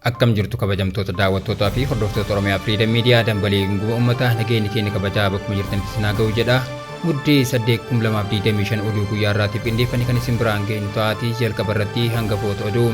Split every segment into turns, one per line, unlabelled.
Akkam jirtu kabajamtoota daawwattootaa fi hordoftoota Oromiyaa Freedom Media dambalii gunguma uummataa nageenyi keenya kabajaa bakkuma jirtanitti sinaa ga'u jedha. Muddee 8/2025 oduu guyyaa irraatiif qindeeffanii kan isin biraan geenyu ta'aatii jalqaba irratti hangafoota oduu.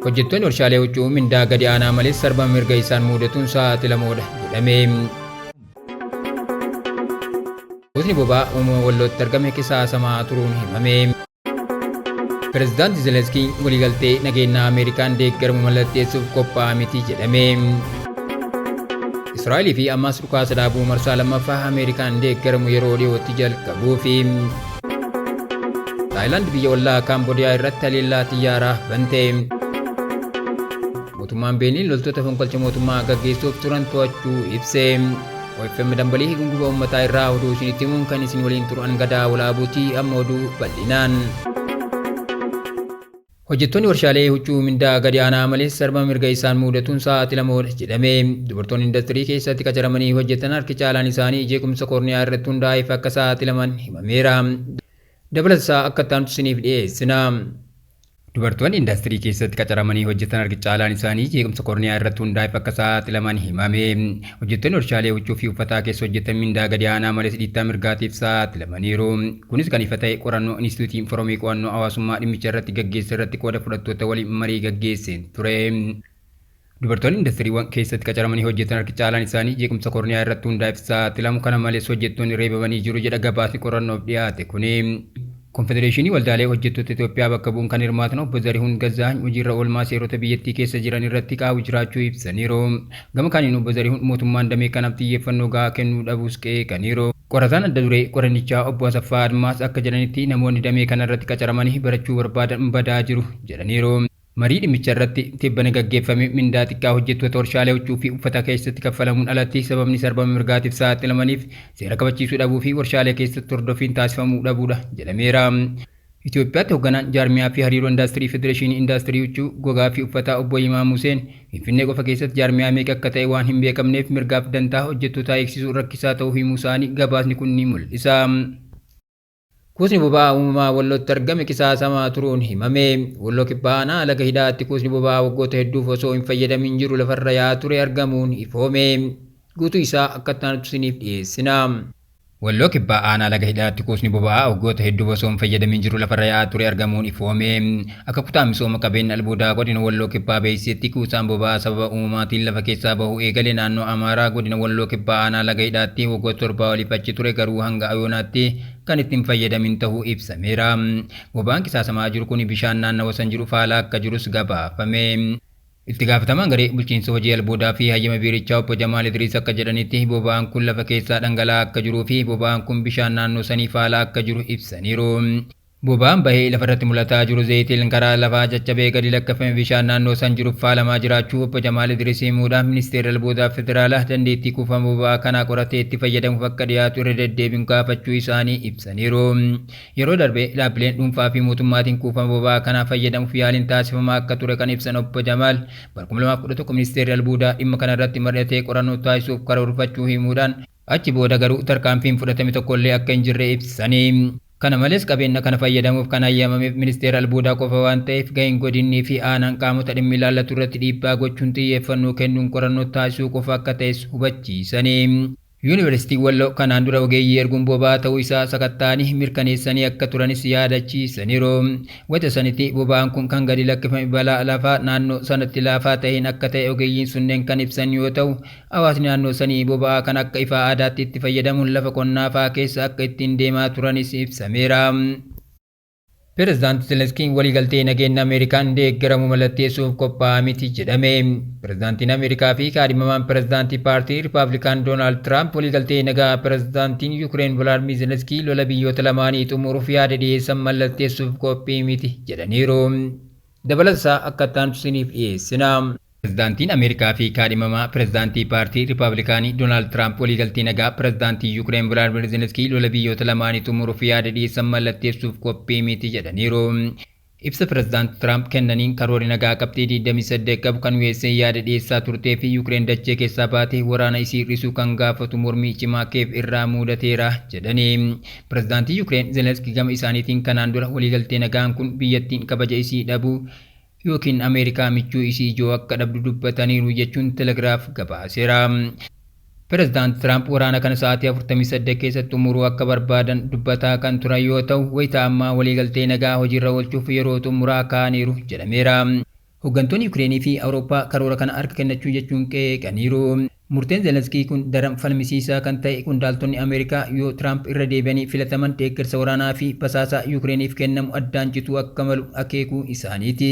Hojjettoonni warshaalee huccuu mindaa gadi aanaa malees sarbama mirga isaan mudatuun saaxilamoodha jedhame. Gootni bobaa uumama wallootti argame qisaasamaa turuun himame. Pireezidaantii Zelenskii waliigaltee nageenya Ameerikaan deeggaramu mallatteessuuf qophaa'aa miti jedhame. Israa'eel fi ammas dhukaasa dhaabuu marsaa lammaffaa Ameerikaan deeggaramu yeroo dhiyootti jalqabuufi. Taayilaand biyya ollaa Kaamboodiyaa irratti haleellaa xiyyaaraa bante. Mootummaan Beeniin loltoota fonqolcha mootummaa gaggeessuuf turan to'achuu ibse. OFM dambalii gunguma uummataa irraa oduu isinitti himuun kan isin waliin turan gadaa walaabuutii amma oduu bal'inaan. Hojjettoonni warshaalee huccuu mindaa gadi aanaa malees sarbama mirga isaan mudatuun saaxilamoodha jedhame. Dubartoonni industirii keessatti qacaramanii hojjetan harki caalaan isaanii jeequmsa korniyaa irratti hundaa'eef akka saaxilaman himameera. Dabalataa akka ta'an isiniif dhiyeessina. Dubartoonni industirii keessatti qacaramanii hojjetan harki caalaan isaanii jeequmsa korniyaa irratti hundaa'eef akka saaxilaman himame. Hojjettoonni warshaalee huccuu fi uffataa keessa hojjetan mindaa gadi aanaa malees dhiittaa mirgaatiif saaxilamaniiru. Kunis kan ifa ta'e qorannoo Inistituutii Inforomii Qo'annoo Hawaasummaa dhimmicha irratti gaggeesse irratti qooda fudhattoota waliin marii gaggeesseen ture. Dubartoonni industiriiwwan keessatti qacaramanii hojjetan harki caalaan isaanii jeequmsa korniyaa irratti hundaa'eef saaxilamu. Kana malees hojjettoonni reebamanii jiru jedha gabaasni qorannoof dhiyaate kuni. Konfedereeshinii waldaalee hojjettoota Itoophiyaa bakka bu'uun kan hirmaatan obbo Zarihuun Gazzaany hojiirra oolmaa seerota biyyattii keessa jiran irratti qaawwi jiraachuu ibsaniiru. Gama kaaniin obbo Zarihuun mootummaan damee kanaaf xiyyeeffannoo gahaa kennuu dhabuus qeeqaniiru. Qorataan adda duree qorannichaa obbo Asaffaa Admaas akka jedhanitti namoonni damee kana irratti qacaramanii barachuu barbaadan badaa jiru jedhaniiru. Marii dhimmicha irratti tibbana gaggeeffame mindaa xiqqaa hojjettoota warshaalee huccuu fi uffata keessatti kaffalamuun alatti sababni sarbama mirgaatiif saaxilamaniif seera kabachiisuu dhabuu fi warshaalee keessatti hordoffiin taasifamuu dhabuudha jedhameera. Itoophiyaatti hoogganaan jaarmiyaa fi hariiroo indaastirii Federeeshinii Indaastirii Huccuu Gogaa fi Uffataa obbo Imaam Huseen Finfinnee qofa keessatti jaarmiyaa meeqa akka ta'e waan hin beekamneef mirgaaf dantaa hojjettootaa eegsisuu rakkisaa ta'uu himuu isaanii gabaasni kun ni mul'isa. Kuusni boba'aa uumamaa wallootti argame qisaasamaa turuun himame. Walloo kibbaa aanaa laga hidhaatti kuusni boba'aa waggoota hedduuf osoo hin fayyadamin jiru lafarra yaa'aa ture argamuun ifoome. Guutuu isaa akka ta'an isiniif dhiyeessina. Walloo kibbaa aanaa laga hidhaatti kuusni boba'aa waggoota hedduuf osoo hin fayyadamin jiru lafarra yaa'aa ture argamuun ifoome. Akka kutaa misooma qabeenya albuudaa godina Walloo kibbaa beeksisetti kuusaan boba'aa sababa uumamaatiin lafa keessaa bahuu eegale naannoo Amaaraa godina Walloo kibbaa aanaa laga hidhaatti waggoota 7 oliif achi ture garuu hanga ayoonaatti kan ittiin fayyadamin ta'uu ibsameera. Boba'aan qisaasamaa jiru kun bishaan naannawa san jiru faala akka jirus gabaafame. Itti gaafatamaan garee bulchiinsa hojii albuudaa fi hayyama biirichaa obbo Jamaal Idriis akka jedhanitti boba'aan kun lafa keessaa dhangala'aa akka jiruu fi boba'aan kun bishaan naannoo sanii faala akka jiru ibsaniiru. Boba'aan bahee lafarratti mul'ataa jiru zayitiin karaa lafaa caccabee gadi lakkafame bishaan naannoo san jiruuf faalamaa jiraachuu obbo Jamaal Idriis himuudhaan ministeera albuudaa federaalaa dandeettii kuufama boba'aa kanaa qoratee itti fayyadamuuf akka dhiyaatu irra deddeebiin gaafachuu isaanii ibsaniiru. Yeroo darbe dhaabbileen dhuunfaa fi mootummaatiin kuufama boba'aa kanaa fayyadamuuf yaaliin taasifamaa akka ture kan ibsan obbo Jamaal bara 2011 ministeerri albuudaa dhimma kana irratti mari'atee qorannoo taasisuuf karoorfachuu himuudhaan achi booda garuu tarkaanfiin fudhatame tokkollee akka hin jirre ibsanii. Kana malees qabeenya kana fayyadamuuf kan hayyamameef ministeera albuudaa qofa waan ta'eef gaheen godinii fi aanaan qaamota dhimmi ilaallatu irratti dhiibbaa gochuun xiyyeeffannoo kennuun qorannoo taasisuu qofa akka ta'es hubachiisanii. Yuunivarsiitiin Walloo kanaan dura ogeeyyii erguun boba'aa ta'uu isaa sakatta'anii mirkaneessanii akka turanis yaadachiisaniiru. Wayita sanitti boba'aan kun kan gadi lakkifame balaa lafaa naannoo sanatti laafaa ta'een akka ta'e ogeeyyiin sunneen kan ibsan yoo ta'u, hawaasni naannoo sanii boba'aa kan akka ifa aadaatti itti fayyadamuun lafa qonnaa fa'aa keessa akka ittiin deemaa turanis ibsameera. Pireezidaantii Zelenskiin waliigaltee nageenya Ameerikaan deeggaramu mallatteessuuf qophaa'aa miti jedhame. Pireezidaantiin Ameerikaa fi kaadhimamaan pireezidaantii paartii Rippaabilikaan Doonaald Tiraamp waliigaltee nagaa pireezidaantiin Yuukireen Volodimiir Zelenskii lola biyyoota lamaanii xumuruuf yaada dhiyeessan mallatteessuuf qophii miti jedhaniiru. Dabalataa akka ta'an isiniif dhiyeessina. Pireezidaantiin Ameerikaa fi kaadhimamaa pireezidaantii paartii Rippaabilikaanii Doonaald Tiraamp waliigaltee nagaa pireezidaantii Yuukireen Volodimiir Zelenskii lola biyyoota lamaanii xumuruuf yaada dhiyeessan mallatteessuuf qophii miti jedhaniiru. Ibsa pireezidaantii Tiraamp kennaniin karoorri nagaa qabxii 28 qabu kan USA yaada dhiyeessaa turtee fi Yuukireen dachee keessaa baatee waraana isii hir'isuu kan gaafatu mormii cimaa Kiyev irraa mudateera jedhanii. Pireezidaantii Yuukireen Zelenskii gama isaaniitiin kanaan dura waliigaltee nagaan kun biyyattiin kabaja isii dhabuu yookiin Ameerikaa michuu isii ijoo akka dhabdu dubbataniiru jechuun Telegiraaf gabaaseera. Pireezidaanti Tiraamp waraana kana sa'aatii 48 keessatti xumuruu akka barbaadan dubbataa kan turan yoo ta'u, wayita ammaa waliigaltee nagaa hojiirra oolchuuf yeroo xumuraa kaa'aniiru jedhameera. Hooggantoonni Yuukireenii fi Awurooppaa karoora kana harka kennachuu jechuun qeeqaniiru. Murteen Zelenskii kun daran falmisiisaa kan ta'e qondaaltonni Ameerikaa yoo Tiraamp irra deebi'anii filataman deeggarsa waraanaa fi basaasa Yuukireeniif kennamu addaan cituu akka malu akeekuu isaaniiti.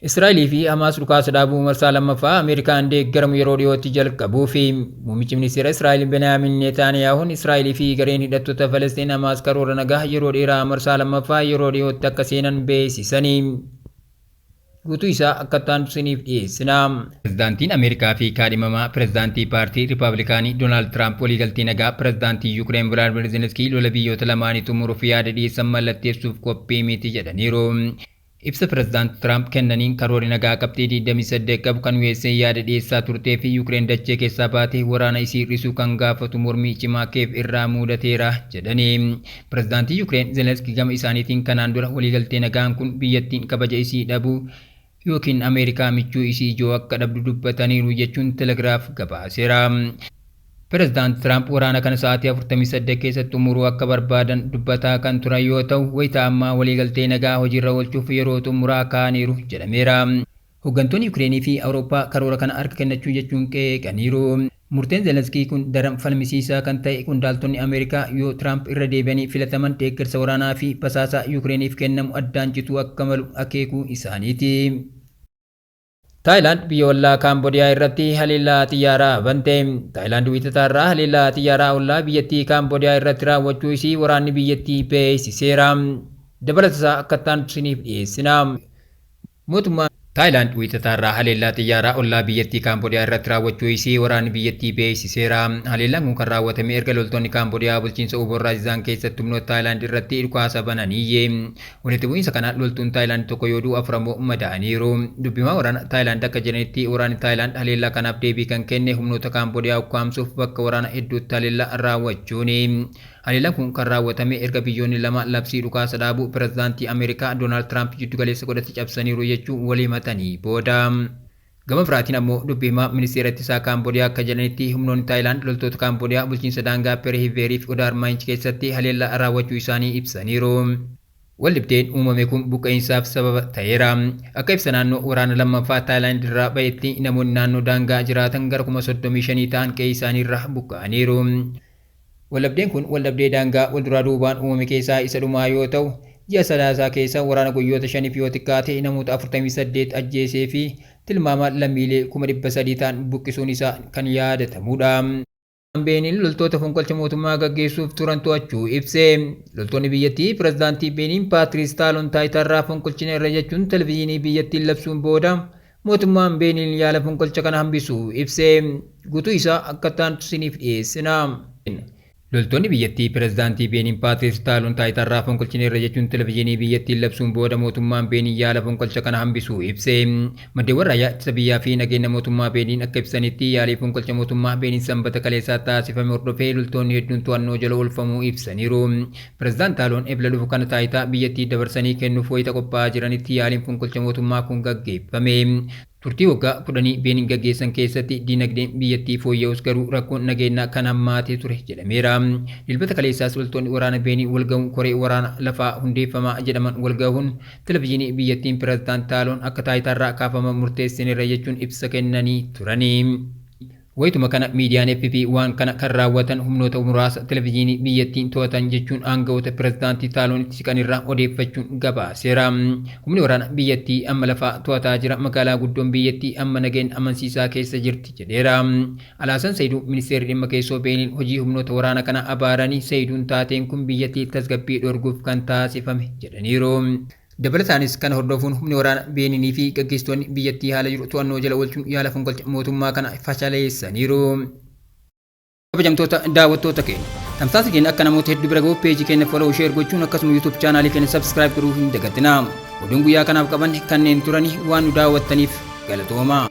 Israa'elii fi Hamaas dhukaasa dhaabuu marsaa lammaffaa Ameerikaan deeggaramu yeroo dhiyootti jalqabuu fi muummichi ministeera Israa'el Beniyaamin Netaniyaahuun Israa'elii fi gareen hidhattoota Falastiin Hamaas karoora nagaa yeroo dheeraa marsaa lammaffaa yeroo dhiyootti akka seenan beeksisanii guutuu isaa akka taantusiniif dhiyeessina. Pireezidaantiin Ameerikaa fi kaadhimamaa pireezidaantii paartii Riippaabilikaanii Doonaald Tiraamp waliigaltee nagaa pireezidaantii Yuukireen Volaadimir Zelenskii lola biyyoota lamaanii xumuruuf yaada dhiyeessan mallatteessuuf qophii miti jedhaniiru. Ibsa pireezidaanti Tiraamp kennaniin karoorri nagaa qabxii 28 qabu kan USA yaada dhiyeessaa turtee fi Yuukireen dachee keessaa baatee waraana isii hir'isuu kan gaafatu mormii cimaa Kiyev irraa mudateera jedhanii. Pireezidaantii Yuukireen Zelenskii gama isaaniitiin kanaan dura waliigaltee nagaan kun biyyattiin kabaja isii dhabuu yookiin Ameerikaa michuu isii ijoo akka dhabdu dubbataniiru jechuun Telegiraaf gabaaseera. Pireezidaanti Tiraamp waraana kana sa'aatii 48 keessatti xumuruu akka barbaadan dubbataa kan turan yoo ta'u, wayita ammaa waliigaltee nagaa hojiirra oolchuuf yeroo xumuraa kaa'aniiru jedhameera. Hooggantoonni Yuukireenii fi Awurooppaa karoora kana harka kennachuu jechuun qeeqaniiru. Murteen Zelenskii kun daran falmisiisaa kan ta'e qondaaltonni Ameerikaa yoo Tiraamp irra deebi'anii filataman deeggarsa waraanaa fi basaasa Yuukireeniif kennamu addaan cituu akka malu akeekuu isaaniiti. Taayilaand biyya ollaa Kaamboodiyaa irratti haleellaa xiyyaaraa bante. Taayilaand wiixataarraa haleellaa xiyyaaraa ollaa biyyattii Kaamboodiyaa irratti raawwachuu isii waraanni biyyattii beeksiseera. Dabalataa akka taantusiniif dhiyeessina. Mootummaan Taayilaand wiixataarraa haleellaa xiyyaaraa ollaa biyyattii Kaamboodiyaa irratti raawwachuu isii waraanni biyyattii beeksiseera. Haleellaan kun kan raawwatame erga loltoonni Kaamboodiyaa bulchiinsa Ubon Raajizaan keessatti humnoota Taayilaand irratti dhukaasa bananiiyye. Walitti bu'iinsa kana loltuun Taayilaand tokko yoo du'u afur ammoo madaa'aniiru. Dubbimaa waraana Taayilaand akka jedhanitti waraanni Taayilaand haleellaa kanaaf deebii kan kenne humnoota Kaamboodiyaa ukkaamsuuf bakka waraana hedduutti haleellaa raawwachuuni. Haleellaan kun kan raawwatame erga biyyoonni lama labsii dhukaasa dhaabuu pireezidaantii Ameerikaa Doonaald Tiraamp jiddu galeessa godhatti cabsaniiru jechuun walii himatanii booda. Gama biraatiin ammoo dubbimaa ministeera ittisaa Kaamboodiyaa akka jedhanitti humnoonni Taayilaand loltoota Kaamboodiyaa bulchiinsa daangaa Peerhiveerii fi Odaar Maayinch keessatti haleellaa raawwachuu isaanii ibsaniiru. Waldhibdeen uumame kun buqqa'insaaf sababa ta'eera. Akka ibsa naannoo waraana lammaffaa Taayilaand irraa ba'etti namoonni naannoo daangaa jiraatan gara 35,000 ta'an qe'ee isaaniirraa buqqa'aniiru. Waldhabdeen kun waldhabdee daangaa walduraa duubaan uumame keessaa isa dhumaa yoo ta'u, ji'a sadaasaa keessa waraana guyyoota 5 yoo xiqqaate namoota 48 ajjeesee fi tilmaama lammiilee 300,000 ta'an buqqisuun isaa kan yaadatamudha. Beeniin loltoota fonqolcha mootummaa gaggeessuuf turan to'achuu ibse. Loltoonni biyyattii pireezidaantii Beeniin Paatiriis Taaloon taayitarraa fonqolchina irra jechuun televezyiinii biyyattiin labsuun booda mootummaan Beeniin yaala fonqolcha kana hambisuu ibse. Guutuu isaa akka taantusiniif dhiyeessina. Loltoonni biyyattii pireezidaantii Beeniin Paatiriis Taaloon taayitarraa fonqolchina irra jechuun televezyiinii biyyattiin labsuun booda mootummaan Beeniin yaala fonqolcha kana hambisuu ibse. Maddeewwan raayyaa ittisa biyyaa fi nageenya mootummaa Beeniin akka ibsanitti yaalii fonqolcha mootummaa Beeniin sanbata kaleessaa taasifame hordofee loltoonni hedduun to'annoo jala oolfamuu ibsaniiru. Pireezidaant Taaloon ebla dhufu kana taayitaa biyyattii dabarsanii kennuuf wayita qophaa'aa jiranitti yaaliin fonqolcha mootummaa kun gaggeeffame. Turtii waggaa 10 Beeniin gaggeessan keessatti dinagdeen biyyattii fooyya'us garuu rakkoon nageenyaa kan hammaatee ture jedhameera. Dilbata kaleessaas loltoonni waraana Beeniin walgahuun koree waraana lafaa hundeeffamaa jedhaman walgahuun televezyiinii biyyattiin pireezidaant Taaloon akka taayitaarraa kaafaman murteessaniiru jechuun ibsa kennanii turanii. Wayituma kana miidiyaan FP waan kana kan raawwatan humnoota muraasa televezyiinii biyyattiin to'atan jechuun aangawoota pireezidaantii Taaloon itti siqanirraa odeeffachuun gabaaseera. Humni waraana biyyattii amma lafaa to'ataa jira, magaalaa guddoon biyyattii amma nageenya amansiisaa keessa jirti jedheera. Alaasan Sayyiduu ministeerri dhimma keessoo Beeniin hojii humnoota waraana kana abaaranii Sayyiduun taateen kun biyyattii tasgabbii dhorguuf kan taasifame jedhaniiru. Dabalataanis kan hordofuun humni waraana Beeniinii fi gaggeessitoonni biyyattii haala jiru to'annoo jala oolchuun yaala fonqolcha mootummaa kana fashaleessaniiru. Kabajamtoota daawwattoota keenya tamsaasa keenya akka namoota hedduu bira gahuuf peejii keenya follow share gochuun akkasuma YouTube chaanaalii keenya subscribe godhuu hin dagatinaa. Oduun guyyaa kanaaf qaban kanneen turanii waan nu daawwattaniif galatoomaa.